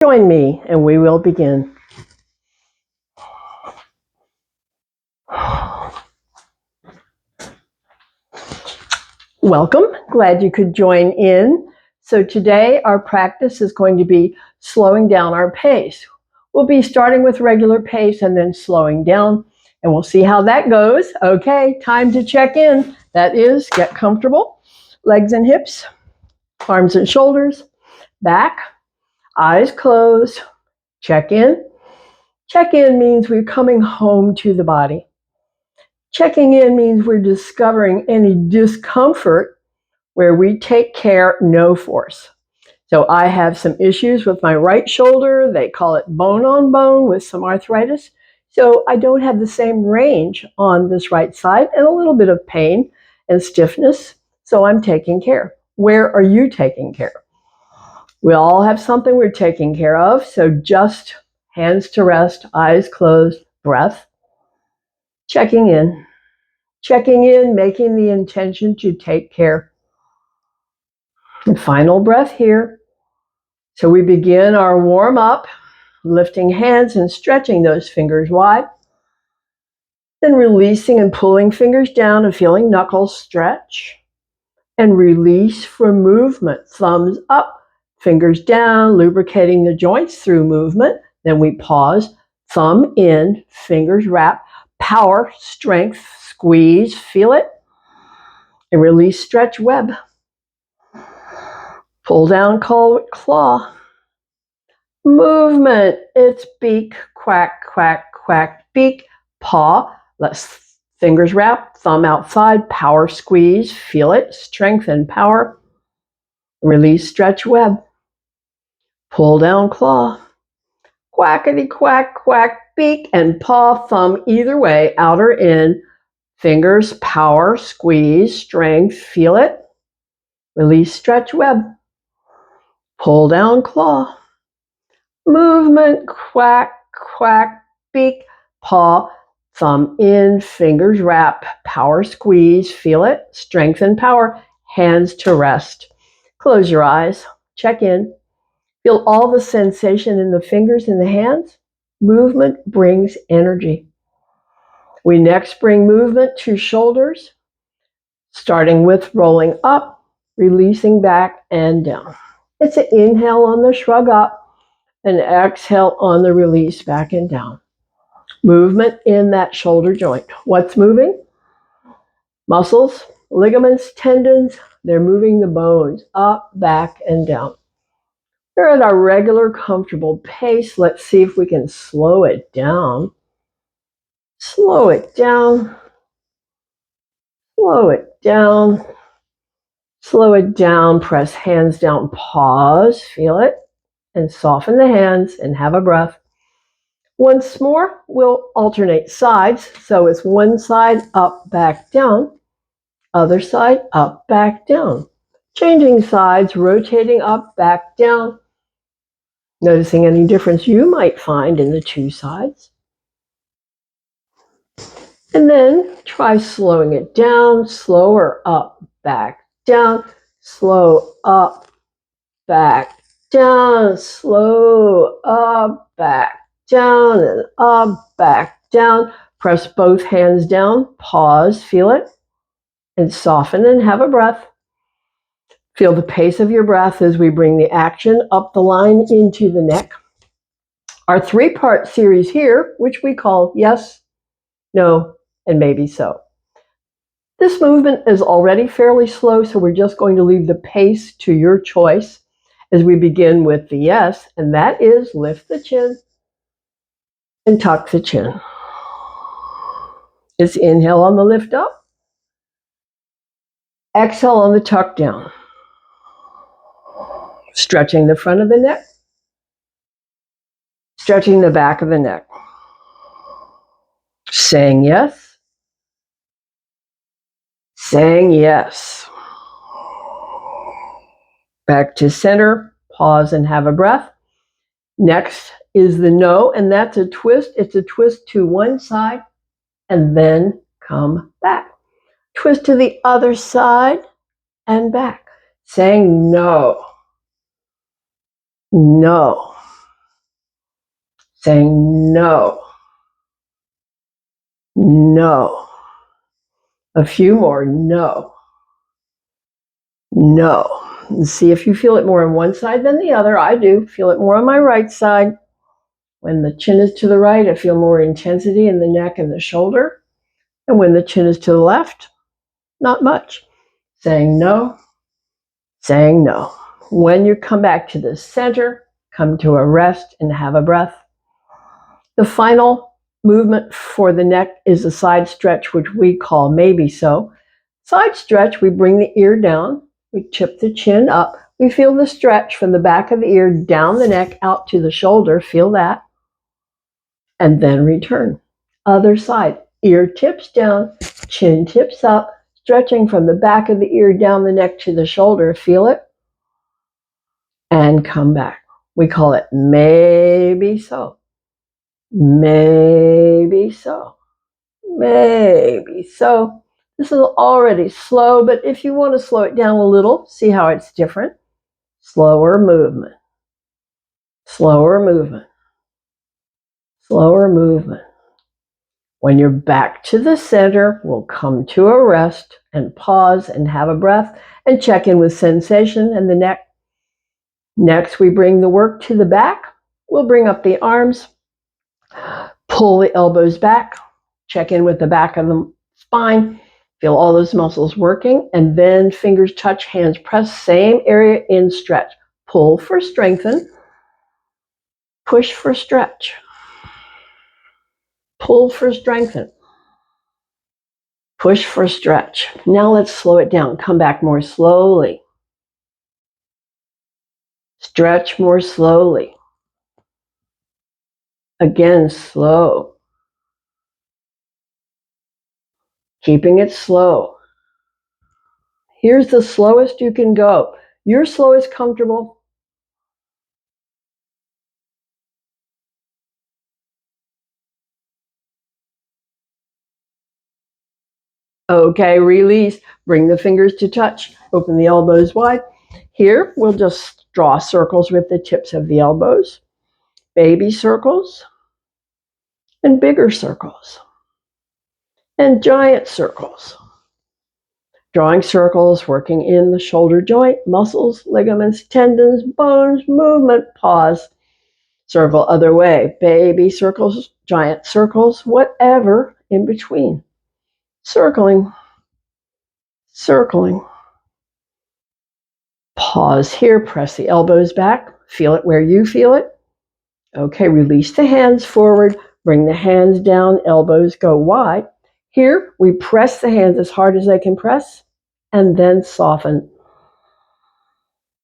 Join me and we will begin. Welcome. Glad you could join in. So today our practice is going to be slowing down our pace. We'll be starting with regular pace and then slowing down, and we'll see how that goes. Okay, time to check in. That is, get comfortable. Legs and hips, arms and shoulders, back, eyes closed. Check in. Check in means we're coming home to the body. Checking in means we're discovering any discomfort where we take care, no force. So I have some issues with my right shoulder. They call it bone on bone with some arthritis. So I don't have the same range on this right side and a little bit of pain and stiffness. So I'm taking care. Where are you taking care? We all have something we're taking care of. So just hands to rest, eyes closed, breath. Checking in. Checking in, making the intention to take care. And final breath here. So we begin our warm up, lifting hands and stretching those fingers wide. Then releasing and pulling fingers down and feeling knuckles stretch. And release for movement, thumbs up, fingers down, lubricating the joints through movement. Then we pause, thumb in, fingers wrap, power, strength, squeeze, feel it. And release, stretch, web. Pull down, claw. Movement, it's beak, quack, quack, quack, beak, paw. Let's fingers wrap, thumb outside, power, squeeze, feel it, strength and power. Release, stretch, web. Pull down, claw. Quackity, quack, quack, beak, and paw, thumb either way, out or in. Fingers, power, squeeze, strength, feel it. Release, stretch, web. Pull down, claw. Movement, quack, quack, beak, paw, thumb in, fingers wrap, power, squeeze, feel it, strength and power, hands to rest. Close your eyes, check in. Feel all the sensation in the fingers and the hands. Movement brings energy. We next bring movement to shoulders, starting with rolling up, releasing back and down. It's an inhale on the shrug up, and exhale on the release back and down. Movement in that shoulder joint. What's moving? Muscles, ligaments, tendons. They're moving the bones up, back, and down. We're at our regular, comfortable pace. Let's see if we can slow it down. Slow it down. Slow it down. Slow it down. Press hands down. Pause. Feel it. And soften the hands and have a breath. Once more, we'll alternate sides. So it's one side up, back, down. Other side up, back, down. Changing sides, rotating up, back, down. Noticing any difference you might find in the two sides. And then try slowing it down, slower up, back, down. Slow up, back, down. Slow up, back, down, and up, back, down. Press both hands down, pause, feel it, and soften and have a breath. Feel the pace of your breath as we bring the action up the line into the neck. Our three-part series here, which we call yes, no, and maybe so. This movement is already fairly slow, so we're just going to leave the pace to your choice as we begin with the yes, and that is lift the chin and tuck the chin. It's inhale on the lift up. Exhale on the tuck down. Stretching the front of the neck. Stretching the back of the neck. Saying yes. Saying yes. Back to center. Pause and have a breath. Next is the no, and that's a twist. It's a twist to one side and then come back. Twist to the other side and back. Saying no. No. saying no, no. A few more, no, no. And see if you feel it more on one side than the other. I do feel it more on my right side. When the chin is to the right, I feel more intensity in the neck and the shoulder. And when the chin is to the left, not much. Saying no, saying no. When you come back to the center, come to a rest and have a breath. The final movement for the neck is a side stretch, which we call maybe so. Side stretch, we bring the ear down, we tip the chin up. We feel the stretch from the back of the ear down the neck out to the shoulder. Feel that. And then return. Other side. Ear tips down, chin tips up, stretching from the back of the ear down the neck to the shoulder. Feel it. And come back. We call it maybe so. Maybe so. Maybe so. This is already slow, but if you want to slow it down a little, see how it's different. Slower movement. Slower movement. Slower movement. When you're back to the center, we'll come to a rest and pause and have a breath and check in with sensation in the neck. Next, we bring the work to the back. We'll bring up the arms, pull the elbows back, check in with the back of the spine, feel all those muscles working, and then fingers touch, hands press, same area in stretch. Pull for strengthen, push for stretch. Pull for strengthen. Push for stretch. Now let's slow it down. Come back more slowly. Stretch more slowly. Again, slow. Keeping it slow. Here's the slowest you can go. Your slowest comfortable. Okay, release. Bring the fingers to touch. Open the elbows wide. Here, we'll just draw circles with the tips of the elbows. Baby circles. And bigger circles. And giant circles. Drawing circles, working in the shoulder joint, muscles, ligaments, tendons, bones, movement, pause. Circle other way. Baby circles, giant circles, whatever in between. Circling. Circling. Pause here, press the elbows back. Feel it where you feel it. Okay, release the hands forward. Bring the hands down, elbows go wide. Here, we press the hands as hard as they can press, and then soften.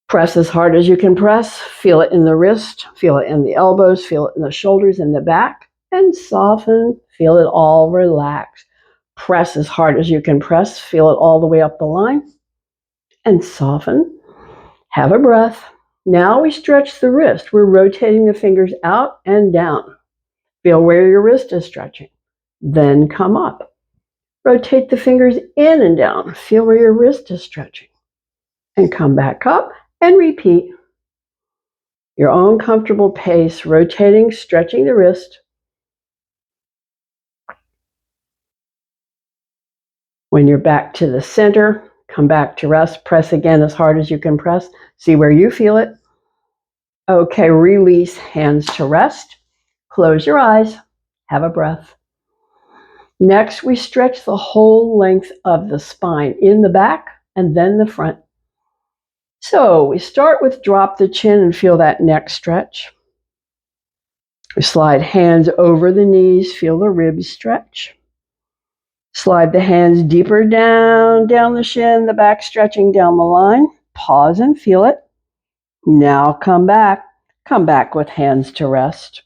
Press as hard as you can press. Feel it in the wrist, feel it in the elbows, feel it in the shoulders and the back, and soften. Feel it all relax. Press as hard as you can press. Feel it all the way up the line, and soften. Have a breath. Now we stretch the wrist. We're rotating the fingers out and down. Feel where your wrist is stretching. Then come up. Rotate the fingers in and down. Feel where your wrist is stretching. And come back up and repeat. Your own comfortable pace, rotating, stretching the wrist. When you're back to the center, come back to rest. Press again as hard as you can press. See where you feel it. Okay, release, hands to rest. Close your eyes. Have a breath. Next, we stretch the whole length of the spine in the back and then the front. So we start with drop the chin and feel that neck stretch. We slide hands over the knees, feel the ribs stretch. Slide the hands deeper down the shin, the back stretching down the line. Pause and feel it. Now come back. Come back with hands to rest.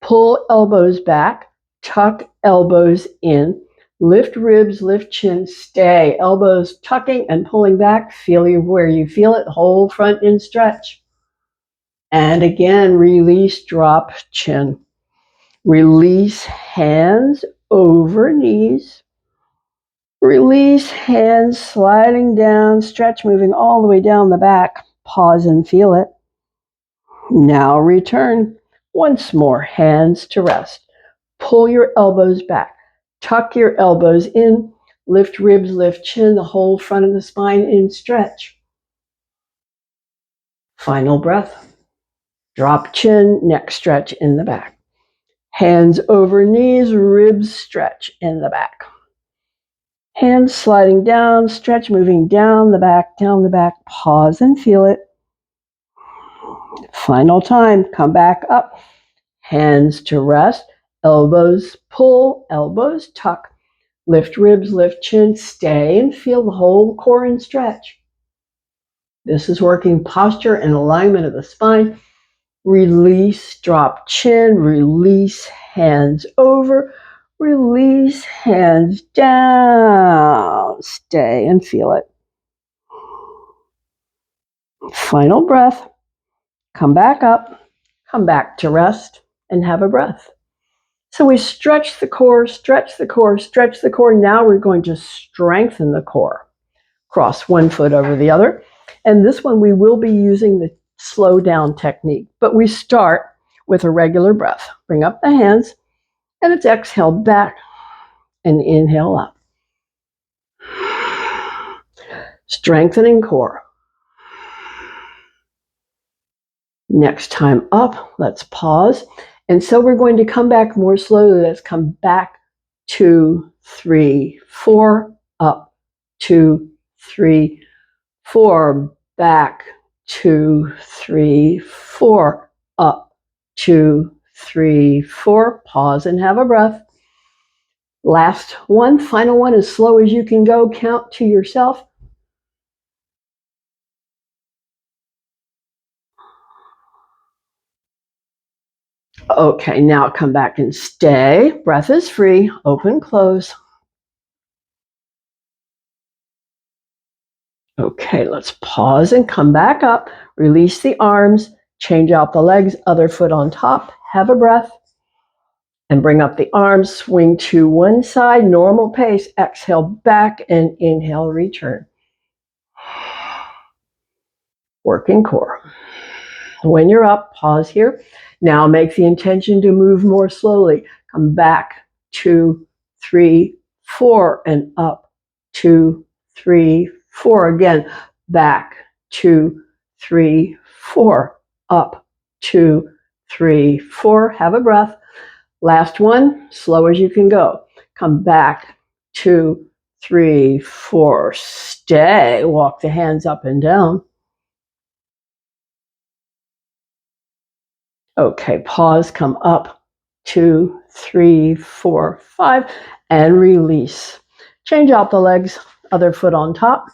Pull elbows back. Tuck elbows in, lift ribs, lift chin, stay. Elbows tucking and pulling back, feel where you feel it, whole front in stretch. And again, release, drop chin. Release hands over knees. Release hands sliding down, stretch moving all the way down the back. Pause and feel it. Now return. Once more, hands to rest. Pull your elbows back. Tuck your elbows in. Lift ribs, lift chin, the whole front of the spine in stretch. Final breath. Drop chin, neck stretch in the back. Hands over knees, ribs stretch in the back. Hands sliding down, stretch, moving down the back, Pause and feel it. Final time, come back up. Hands to rest, elbows pull, elbows tuck. Lift ribs, lift chin, stay and feel the whole core in stretch. This is working posture and alignment of the spine. Release, drop chin, release, hands over, release, hands down. Stay and feel it. Final breath. Come back up, come back to rest, and have a breath. So we stretch the core, stretch the core, stretch the core. Now we're going to strengthen the core. Cross one foot over the other. And this one we will be using the slow down technique. But we start with a regular breath. Bring up the hands, and it's exhale back and inhale up. Strengthening core. Next time up, let's pause. And so we're going to come back more slowly. Let's come back, 2, 3, 4, up, 2, 3, 4, back, 2, 3, 4, up, 2, 3, 4. Pause and have a breath. Last one, final one, as slow as you can go. Count to yourself. Okay, now come back and stay. Breath is free. Open, close. Okay, let's pause and come back up. Release the arms. Change out the legs. Other foot on top. Have a breath. And bring up the arms. Swing to one side. Normal pace. Exhale back and inhale. Return. Working core. When you're up, pause here. Now make the intention to move more slowly. Come back, 2, 3, 4, and up, 2, 3, 4. Again, back, 2, 3, 4, up, 2, 3, 4. Have a breath. Last one, slow as you can go. Come back, 2, 3, 4. Stay. Walk the hands up and down. Okay, pause, come up, 2, 3, 4, 5, and release. Change out the legs, other foot on top.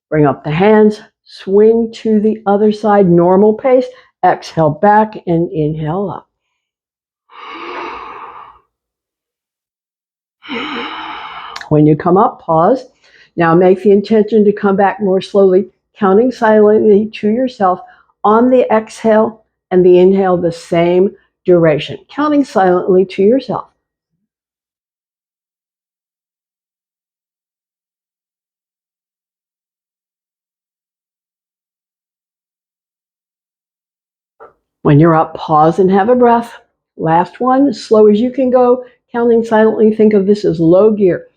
Bring up the hands, swing to the other side, normal pace. Exhale back and inhale up. When you come up, pause. Now make the intention to come back more slowly, counting silently to yourself on the exhale and the inhale the same duration, counting silently to yourself. When you're up, pause and have a breath. Last one, as slow as you can go, counting silently. Think of this as low gear.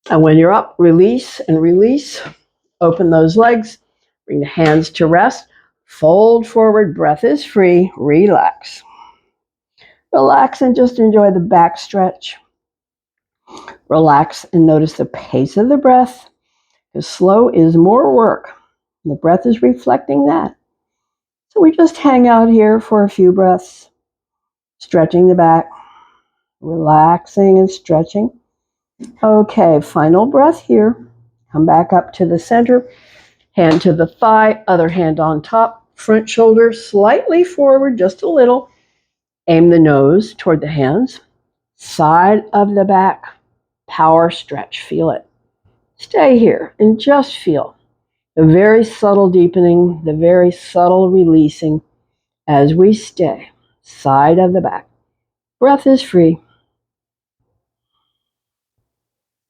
And when you're up, release and release. Open those legs. Bring the hands to rest. Fold forward. Breath is free. Relax. Relax and just enjoy the back stretch. Relax and notice the pace of the breath, because slow is more work. The breath is reflecting that. So we just hang out here for a few breaths, stretching the back, relaxing and stretching. Okay, final breath here. Come back up to the center, hand to the thigh, other hand on top, front shoulder slightly forward, just a little. Aim the nose toward the hands, side of the back, power stretch, feel it. Stay here and just feel the very subtle deepening, the very subtle releasing as we stay, side of the back. Breath is free.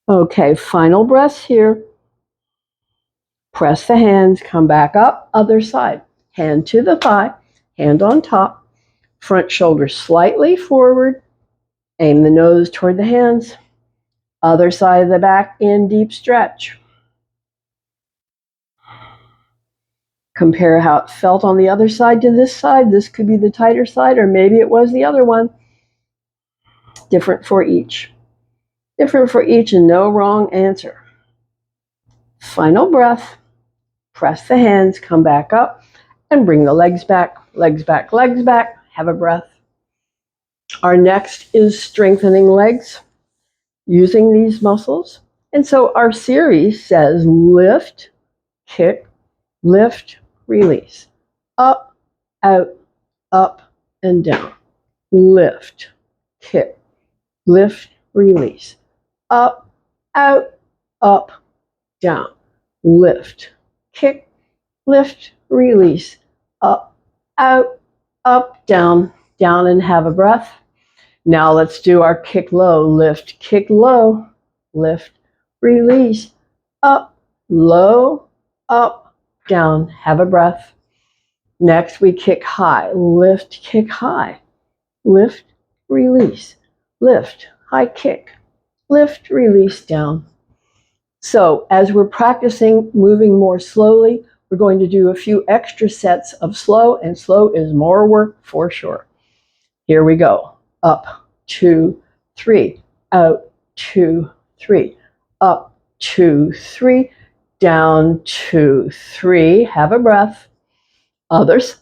Okay, final breaths here. Press the hands, come back up, other side. Hand to the thigh, hand on top, front shoulder slightly forward, aim the nose toward the hands, other side of the back in deep stretch. Compare how it felt on the other side to this side. This could be the tighter side, or maybe it was the other one. Different for each. Different for each, and no wrong answer. Final breath. Press the hands, come back up, and bring the legs back, legs back, legs back. Have a breath. Our next is strengthening legs using these muscles. And so our series says lift, kick, lift, release. Up, out, up, and down. Lift, kick, lift, release. Up, out, up, down. Lift, kick, lift, release. Up, out, up, down, down, and have a breath. Now let's do our kick low. Lift, kick low, lift, release. Up, low, up, down, have a breath. Next we kick high. Lift, kick high, lift, release. Lift, high kick, lift, release, down. So as we're practicing moving more slowly, we're going to do a few extra sets of slow, and slow is more work for sure. Here we go. Up, 2, 3, out, 2, 3, up, 2, 3, down, 2, 3, have a breath. Others,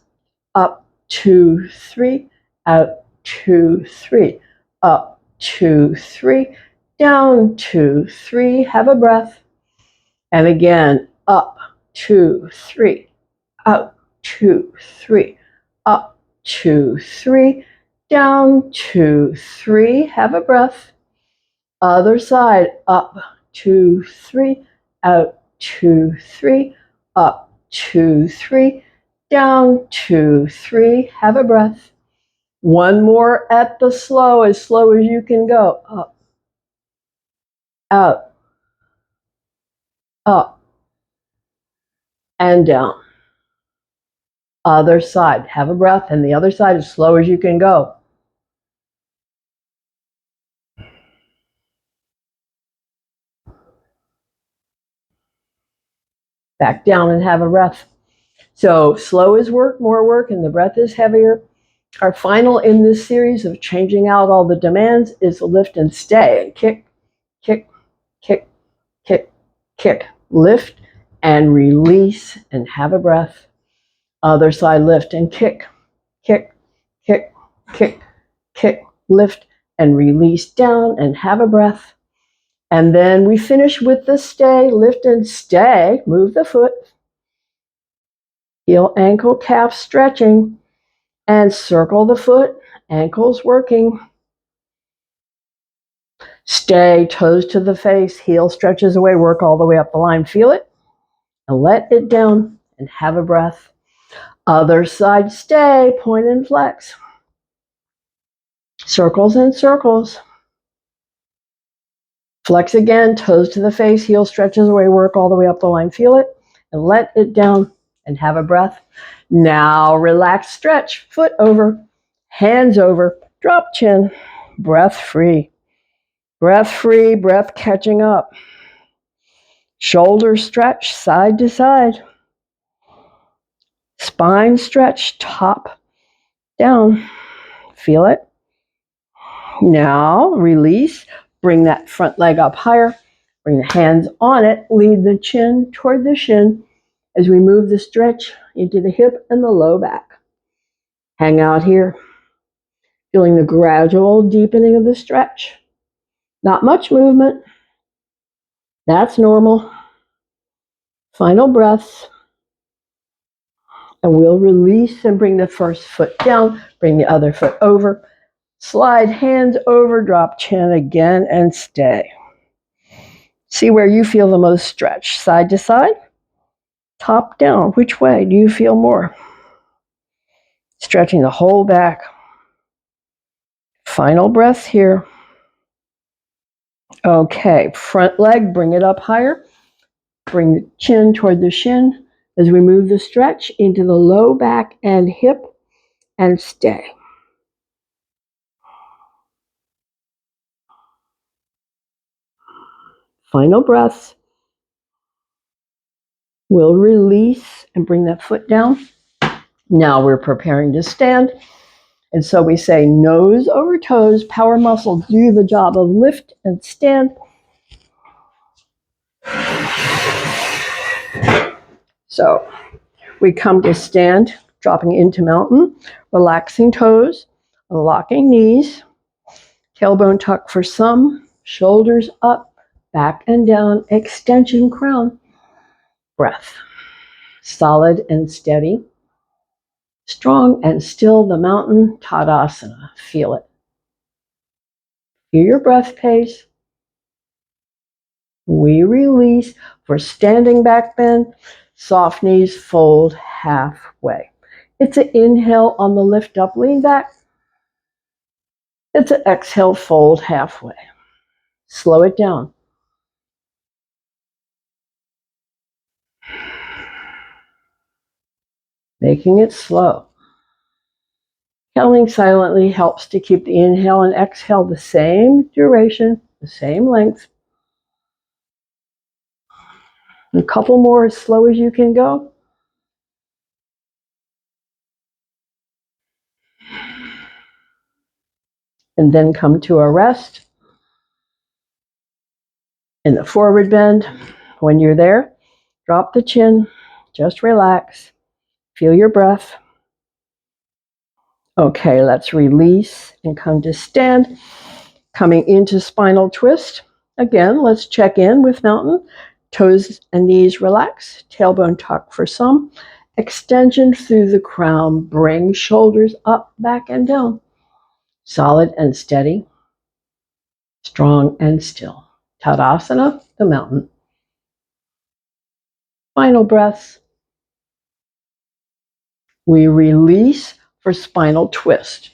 up, 2, 3, out, 2, 3, up, 2, 3, down, 2, 3, have a breath. And again, up, 2, 3, out, 2, 3, up, 2, 3, down, 2, 3, have a breath. Other side, up, 2, 3, out, 2, 3, up, 2, 3, down, 2, 3, have a breath. One more at the slow as you can go. Up, out, up, and down. Other side, have a breath, and the other side as slow as you can go. Back down and have a breath. So slow is work, more work, and the breath is heavier. Our final in this series of changing out all the demands is lift and stay. And kick, kick, kick, kick, kick. Lift and release and have a breath. Other side, lift and kick, kick, kick, kick, kick. Lift and release down and have a breath. And then we finish with the stay. Lift and stay. Move the foot. Heel, ankle, calf stretching. And circle the foot. Ankles working. Stay, toes to the face. Heel stretches away. Work all the way up the line. Feel it. And let it down. And have a breath. Other side, stay. Point and flex. Circles and circles. Flex again, toes to the face, heel stretches away, work all the way up the line. Feel it and let it down and have a breath. Now relax, stretch, foot over, hands over, drop chin, breath free. Breath free, breath catching up. Shoulders stretch side to side. Spine stretch, top down. Feel it. Now release. Bring that front leg up higher. Bring the hands on it. Lead the chin toward the shin as we move the stretch into the hip and the low back. Hang out here, feeling the gradual deepening of the stretch. Not much movement. That's normal. Final breaths. And we'll release and bring the first foot down. Bring the other foot over. Slide hands over, drop chin again, and stay. See where you feel the most stretch. Side to side, top down. Which way do you feel more? Stretching the whole back. Final breath here. Okay, front leg, bring it up higher. Bring the chin toward the shin as we move the stretch into the low back and hip and stay. Final breaths. We'll release and bring that foot down. Now we're preparing to stand. And so we say nose over toes, power muscles do the job of lift and stand. So we come to stand, dropping into mountain, relaxing toes, unlocking knees, tailbone tuck for some, shoulders up, back and down, extension crown, breath. Solid and steady, strong and still the mountain, Tadasana, feel it. Feel your breath pace. We release for standing back bend, soft knees fold halfway. It's an inhale on the lift up, lean back. It's an exhale, fold halfway. Slow it down. Making it slow. Counting silently helps to keep the inhale and exhale the same duration, the same length. A couple more as slow as you can go. And then come to a rest. In the forward bend. When you're there, drop the chin, just relax. Feel your breath. Okay, let's release and come to stand. Coming into spinal twist. Again, let's check in with mountain. Toes and knees relax. Tailbone tuck for some. Extension through the crown. Bring shoulders up, back, and down. Solid and steady. Strong and still. Tadasana, the mountain. Final breaths. We release for spinal twist.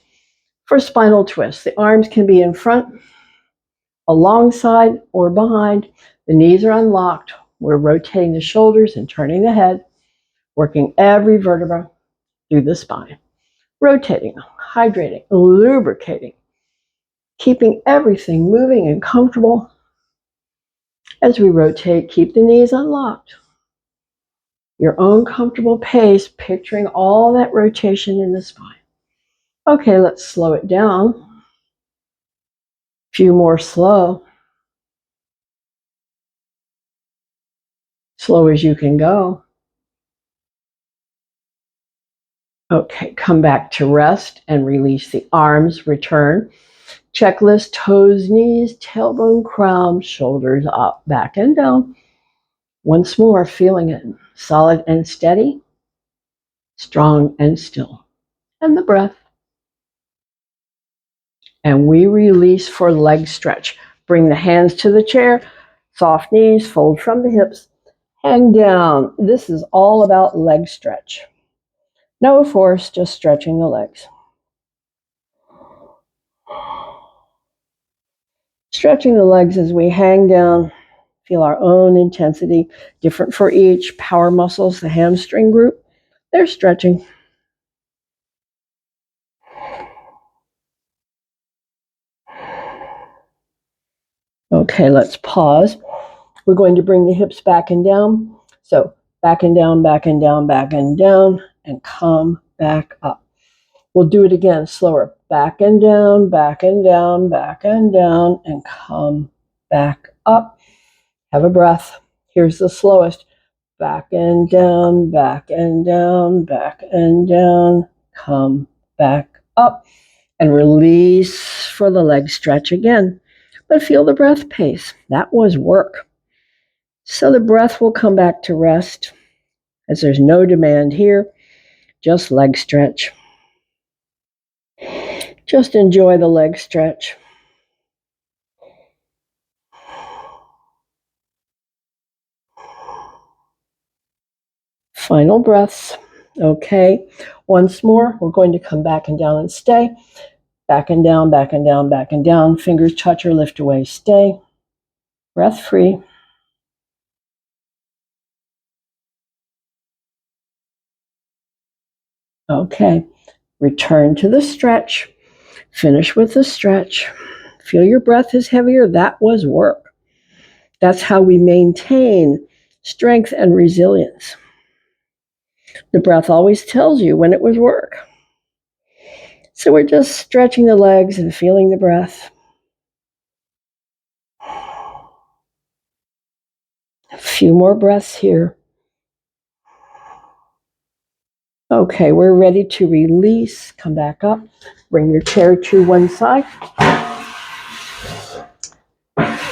For spinal twist, the arms can be in front, alongside, or behind. The knees are unlocked. We're rotating the shoulders and turning the head, working every vertebra through the spine. Rotating, hydrating, lubricating, keeping everything moving and comfortable. As we rotate, keep the knees unlocked. Your own comfortable pace, picturing all that rotation in the spine. Okay, let's slow it down. A few more slow. Slow as you can go. Okay, come back to rest and release the arms, return. Checklist, toes, knees, tailbone, crown, shoulders up, back and down. Once more, feeling it. Solid and steady, strong and still. And the breath. And we release for leg stretch. Bring the hands to the chair, soft knees, fold from the hips, hang down. This is all about leg stretch. No force, just stretching the legs. Stretching the legs as we hang down. Feel our own intensity, different for each. Power muscles, the hamstring group, they're stretching. Okay, let's pause. We're going to bring the hips back and down. So back and down, back and down, back and down, and come back up. We'll do it again, slower. Back and down, back and down, back and down, and come back up. Have a breath. Here's the slowest. Back and down, back and down, back and down, come back up, and release for the leg stretch again. But feel the breath pace. That was work. So the breath will come back to rest as there's no demand here, just leg stretch. Just enjoy the leg stretch. Final breaths. Okay, once more, we're going to come back and down and stay. Back and down, back and down, back and down. Fingers touch or lift away, stay. Breath free. Okay, return to the stretch. Finish with the stretch. Feel your breath is heavier. That was work. That's how we maintain strength and resilience. The breath always tells you when it was work. So we're just stretching the legs and feeling the breath. A few more breaths here. Okay, we're ready to release. Come back up. Bring your chair to one side.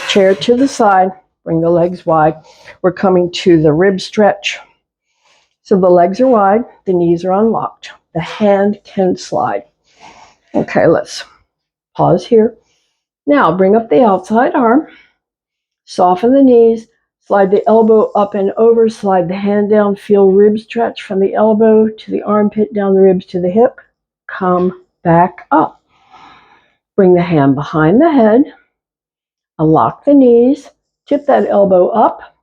Chair to the side. Bring the legs wide. We're coming to the rib stretch. So the legs are wide. The knees are unlocked. The hand can slide. Okay, let's pause here. Now bring up the outside arm. Soften the knees. Slide the elbow up and over. Slide the hand down. Feel rib stretch from the elbow to the armpit, down the ribs to the hip. Come back up. Bring the hand behind the head. Unlock the knees. Tip that elbow up.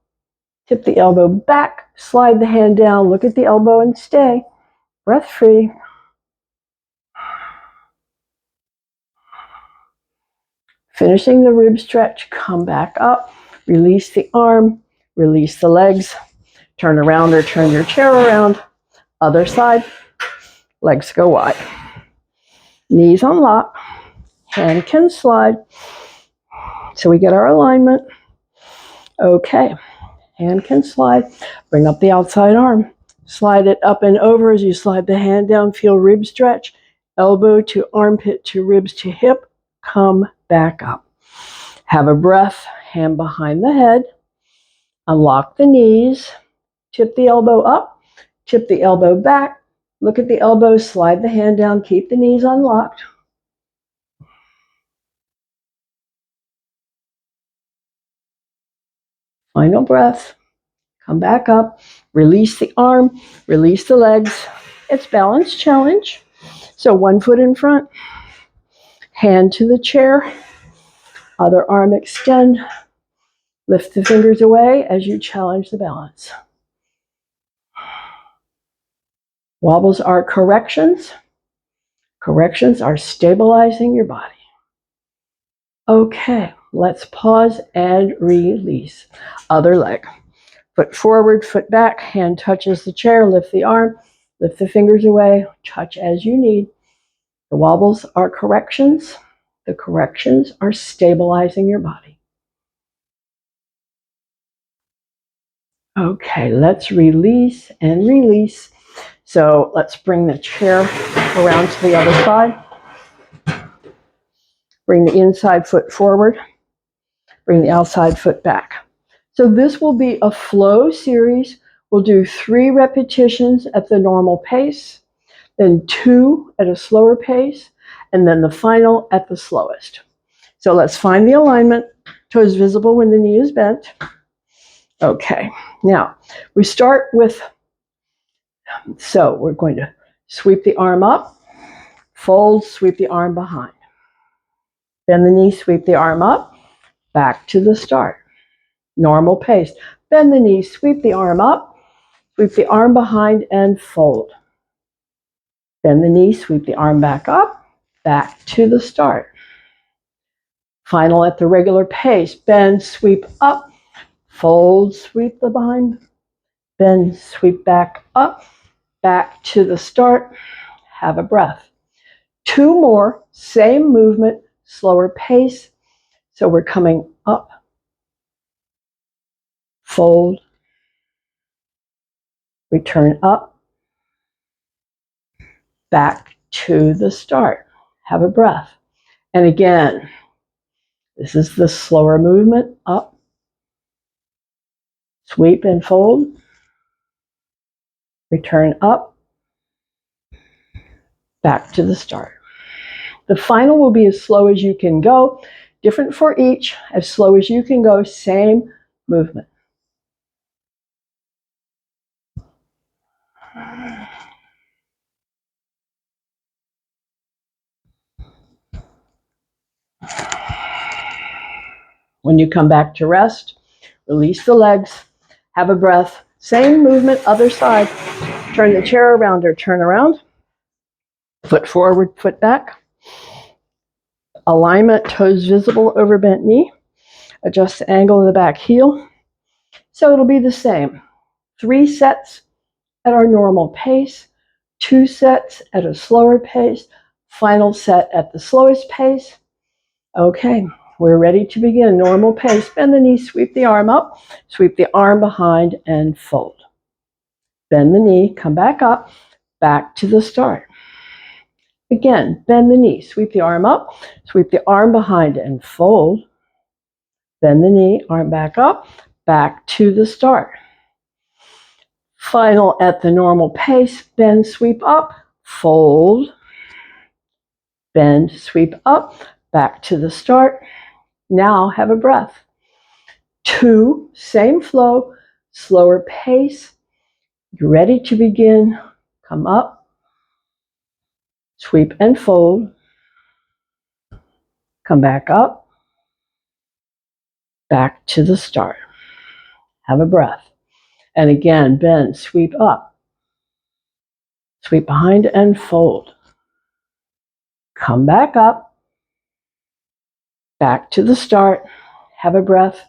Tip the elbow back. Slide the hand down. Look at the elbow and stay. Breath free. Finishing the rib stretch. Come back up. Release the arm. Release the legs. Turn around or turn your chair around. Other side. Legs go wide. Knees unlock. Hand can slide. So we get our alignment. Okay. Hand can slide. Bring up the outside arm. Slide it up and over as you slide the hand down. Feel rib stretch. Elbow to armpit to ribs to hip. Come back up. Have a breath. Hand behind the head. Unlock the knees. Tip the elbow up. Tip the elbow back. Look at the elbow. Slide the hand down. Keep the knees unlocked. Final breath. Come back up. Release the arm. Release the legs. It's balance challenge. So one foot in front. Hand to the chair. Other arm extend. Lift the fingers away as you challenge the balance. Wobbles are corrections. Corrections are stabilizing your body. Okay, let's pause and release. Other leg. Foot forward, foot back, hand touches the chair, lift the arm, lift the fingers away, touch as you need. The wobbles are corrections. The corrections are stabilizing your body. Okay, let's release and release. So let's bring the chair around to the other side. Bring the inside foot forward. Bring the outside foot back. So this will be a flow series. We'll do 3 repetitions at the normal pace, then 2 at a slower pace, and then the final at the slowest. So let's find the alignment. Toes visible when the knee is bent. Okay, now we start with, so we're going to sweep the arm up, fold, sweep the arm behind. Bend the knee, sweep the arm up, back to the start. Normal pace. Bend the knee, sweep the arm up, sweep the arm behind and fold. Bend the knee, sweep the arm back up, back to the start. Final at the regular pace. Bend, sweep up, fold, sweep the behind, bend, sweep back up, back to the start. Have a breath. 2 more, same movement, slower pace. So we're coming up, fold, return up, back to the start. Have a breath. And again, this is the slower movement, up, sweep and fold, return up, back to the start. The final will be as slow as you can go, different for each, as slow as you can go, same movement. When you come back to rest, release the legs, have a breath, same movement, other side. Turn the chair around or turn around. Foot forward, foot back. Alignment, toes visible over bent knee. Adjust the angle of the back heel. So it'll be the same. 3 sets at our normal pace, 2 sets at a slower pace, final set at the slowest pace. Okay, we're ready to begin. Normal pace. Bend the knee, sweep the arm up, sweep the arm behind, and fold. Bend the knee, come back up, back to the start. Again, bend the knee, sweep the arm up, sweep the arm behind, and fold. Bend the knee, arm back up, back to the start. Final at the normal pace, bend, sweep up, fold, bend, sweep up, back to the start. Now have a breath. 2, same flow, slower pace. You're ready to begin. Come up, sweep and fold, come back up, back to the start. Have a breath. And again, bend, sweep up, sweep behind and fold. Come back up, back to the start. Have a breath.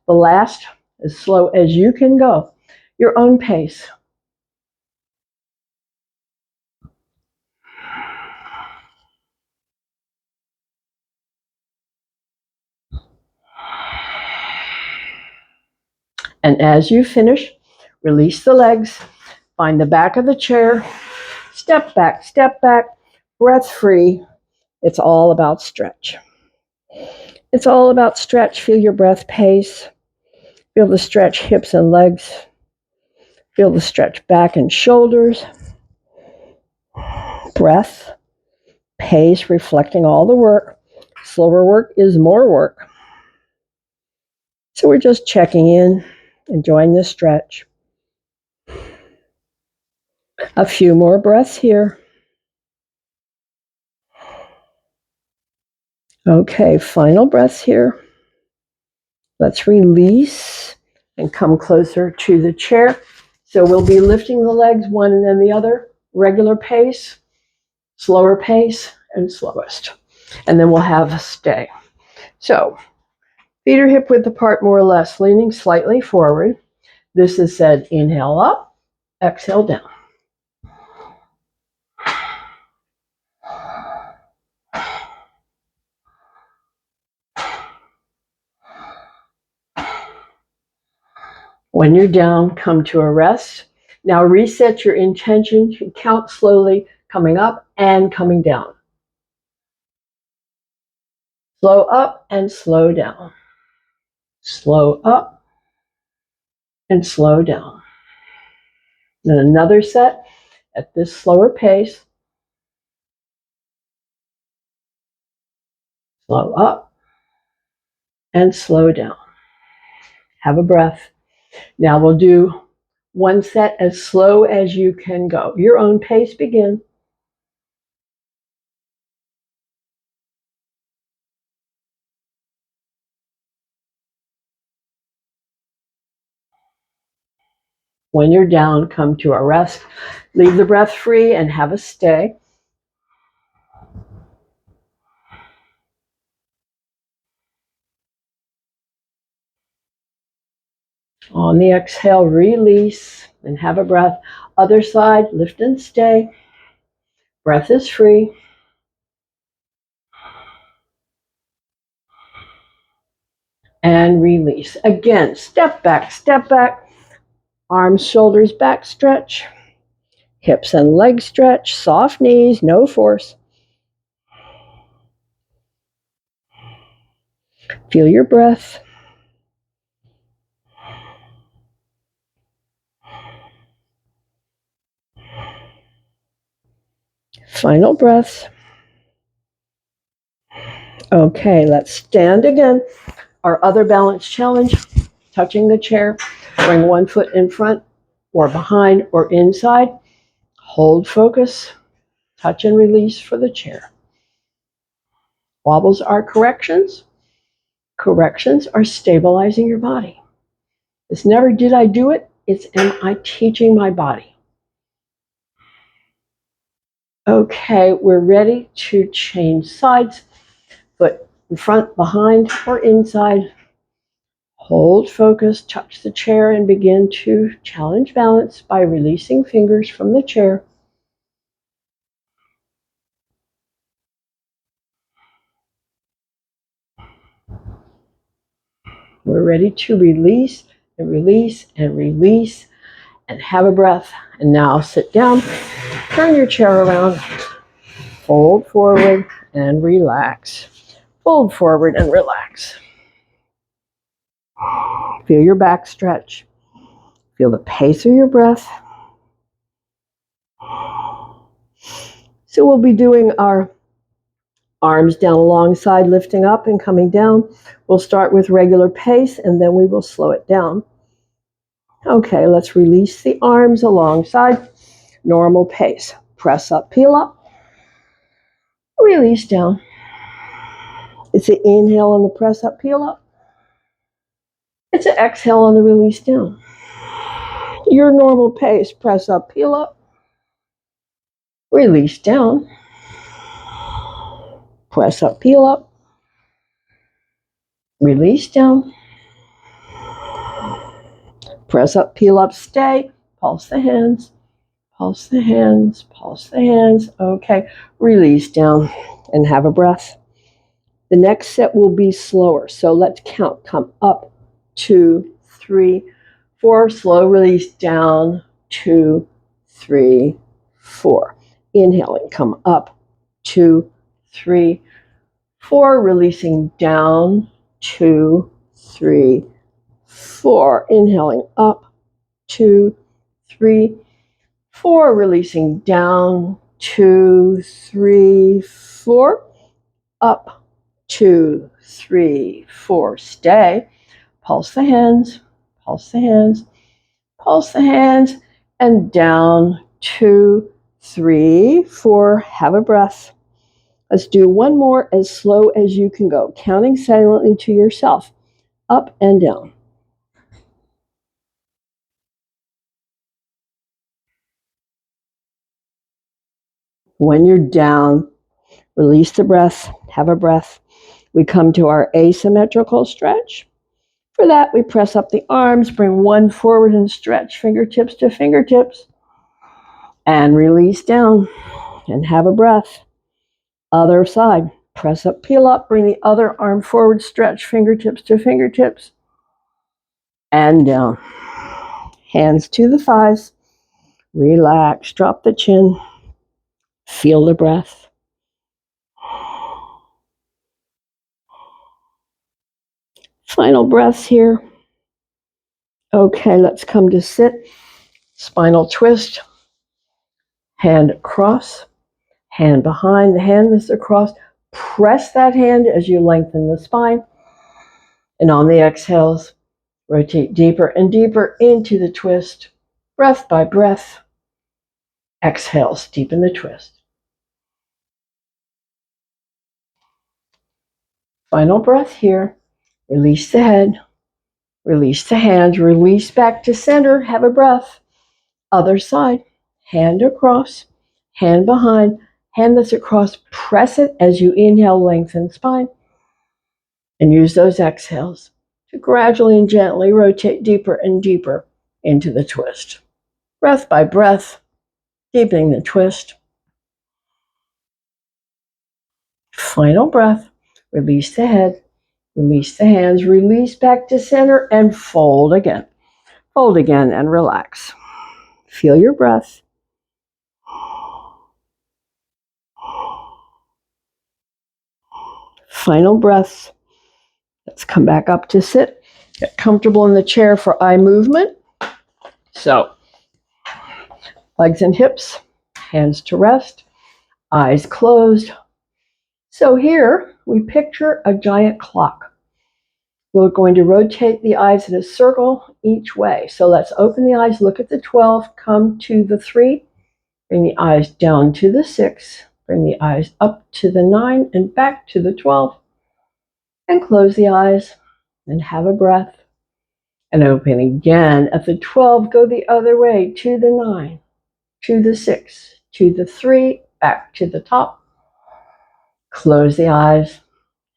The last, as slow as you can go, your own pace. And as you finish, release the legs, find the back of the chair, step back, breath free. It's all about stretch. It's all about stretch. Feel your breath pace. Feel the stretch hips and legs. Feel the stretch back and shoulders. Breath, pace, reflecting all the work. Slower work is more work. So we're just checking in, enjoying the stretch. A few more breaths here. Okay, final breaths here. Let's release and come closer to the chair. So we'll be lifting the legs one and then the other, regular pace, slower pace, and slowest. And then we'll have a stay. So feet are hip width apart more or less, leaning slightly forward. This is said inhale up, exhale down. When you're down, come to a rest. Now reset your intention to count slowly, coming up and coming down. Slow up and slow down. Slow up and slow down. Then another set at this slower pace. Slow up and slow down. Have a breath. Now we'll do one set as slow as you can go. Your own pace, begin. When you're down, come to a rest. Leave the breath free and have a stay. On the exhale, release and have a breath. Other side, lift and stay. Breath is free. And release. Again, step back, arms, shoulders, back stretch. Hips and legs stretch, soft knees, no force. Feel your breath. Final breath. Okay, let's stand again. Our other balance challenge, touching the chair. Bring one foot in front or behind or inside. Hold focus. Touch and release for the chair. Wobbles are corrections. Corrections are stabilizing your body. It's never did I do it, it's am I teaching my body. Okay, we're ready to change sides. Foot in front, behind, or inside. Hold focus, touch the chair, and begin to challenge balance by releasing fingers from the chair. We're ready to release and release and release and have a breath. And now sit down, turn your chair around, fold forward and relax. Fold forward and relax. Feel your back stretch. Feel the pace of your breath. So we'll be doing our arms down alongside, lifting up and coming down. We'll start with regular pace and then we will slow it down. Okay, let's release the arms alongside. Normal pace. Press up, peel up. Release down. It's an inhale on the press up, peel up. It's an exhale on the release down. Your normal pace. Press up, peel up. Release down. Press up, peel up. Release down. Press up, peel up, stay. Pulse the hands. Pulse the hands. Pulse the hands. Okay. Release down and have a breath. The next set will be slower. So let's count. Come up, 2, 3, 4. Slow release down, 2, 3, 4. Inhaling, come up, 2, 3, 4. Releasing down, 2, 3, 4. Inhaling up, 2, 3, 4. Releasing down, 2, 3, 4. Up, 2, 3, 4. Stay. Pulse the hands. Pulse the hands. Pulse the hands. And down, 2, 3, 4. Have a breath. Let's do one more as slow as you can go, counting silently to yourself. Up and down. When you're down, release the breath. Have a breath. We come to our asymmetrical stretch. For that, we press up the arms, bring one forward and stretch fingertips to fingertips. And release down and have a breath. Other side. Press up, peel up, bring the other arm forward, stretch fingertips to fingertips. And down. Hands to the thighs. Relax. Drop the chin. Feel the breath. Final breaths here. Okay, let's come to sit. Spinal twist. Hand across. Hand behind. The hand that's across. Press that hand as you lengthen the spine. And on the exhales, rotate deeper and deeper into the twist. Breath by breath. Exhales, deepen the twist. Final breath here. Release the head. Release the hands. Release back to center. Have a breath. Other side. Hand across. Hand behind. Hand that's across. Press it as you inhale, lengthen spine. And use those exhales to gradually and gently rotate deeper and deeper into the twist. Breath by breath, deepening the twist. Final breath. Release the head. Release the hands. Release back to center and fold again. Fold again and relax. Feel your breath. Final breath. Let's come back up to sit. Get comfortable in the chair for eye movement. So, legs and hips, hands to rest, eyes closed. So here we picture a giant clock. We're going to rotate the eyes in a circle each way. So let's open the eyes, look at the 12, come to the 3, bring the eyes down to the 6, bring the eyes up to the 9 and back to the 12, and close the eyes and have a breath. And open again at the 12, go the other way to the 9, to the 6, to the 3, back to the top. Close the eyes.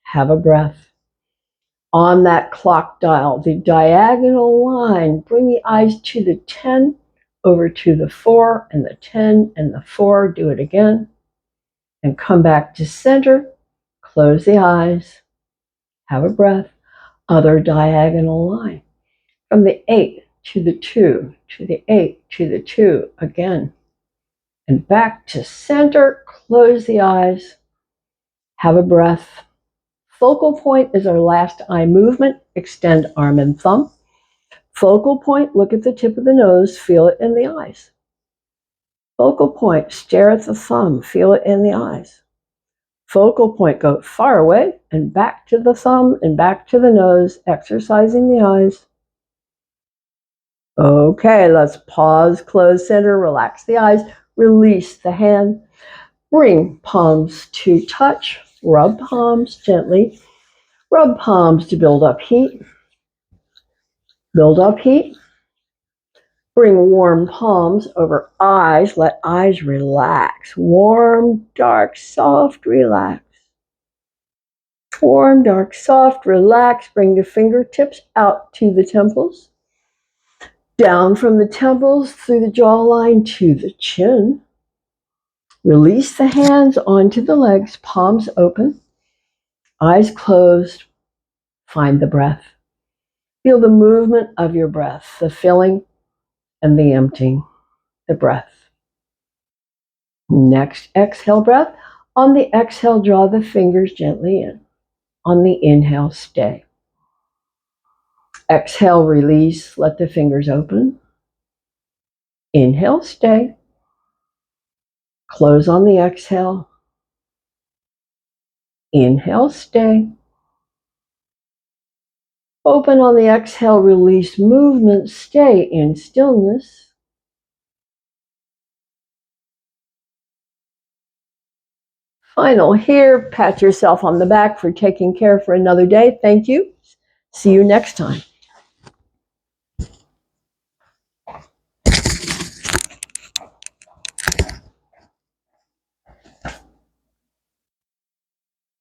Have a breath. On that clock dial, the diagonal line, bring the eyes to the 10, over to the 4, and the 10 and the 4. Do it again. And come back to center. Close the eyes. Have a breath. Other diagonal line. From the 8 to the 2, to the 8, to the 2 again. And back to center. Close the eyes. Have a breath. Focal point is our last eye movement. Extend arm and thumb. Focal point, look at the tip of the nose, feel it in the eyes. Focal point, stare at the thumb, feel it in the eyes. Focal point, go far away and back to the thumb and back to the nose, exercising the eyes. Okay, let's pause, close center, relax the eyes, release the hand. Bring palms to touch, rub palms gently. Rub palms to build up heat. Build up heat. Bring warm palms over eyes. Let eyes relax. Warm, dark, soft, relax. Warm, dark, soft, relax. Bring the fingertips out to the temples. Down from the temples through the jawline to the chin. Release the hands onto the legs, palms open, eyes closed. Find the breath. Feel the movement of your breath, the filling and the emptying, the breath. Next exhale breath. On the exhale, draw the fingers gently in. On the inhale, stay. Exhale, release, let the fingers open. Inhale, stay. Close on the exhale. Inhale, stay. Open on the exhale, release movement, stay in stillness. Final here, pat yourself on the back for taking care for another day. Thank you. See you next time.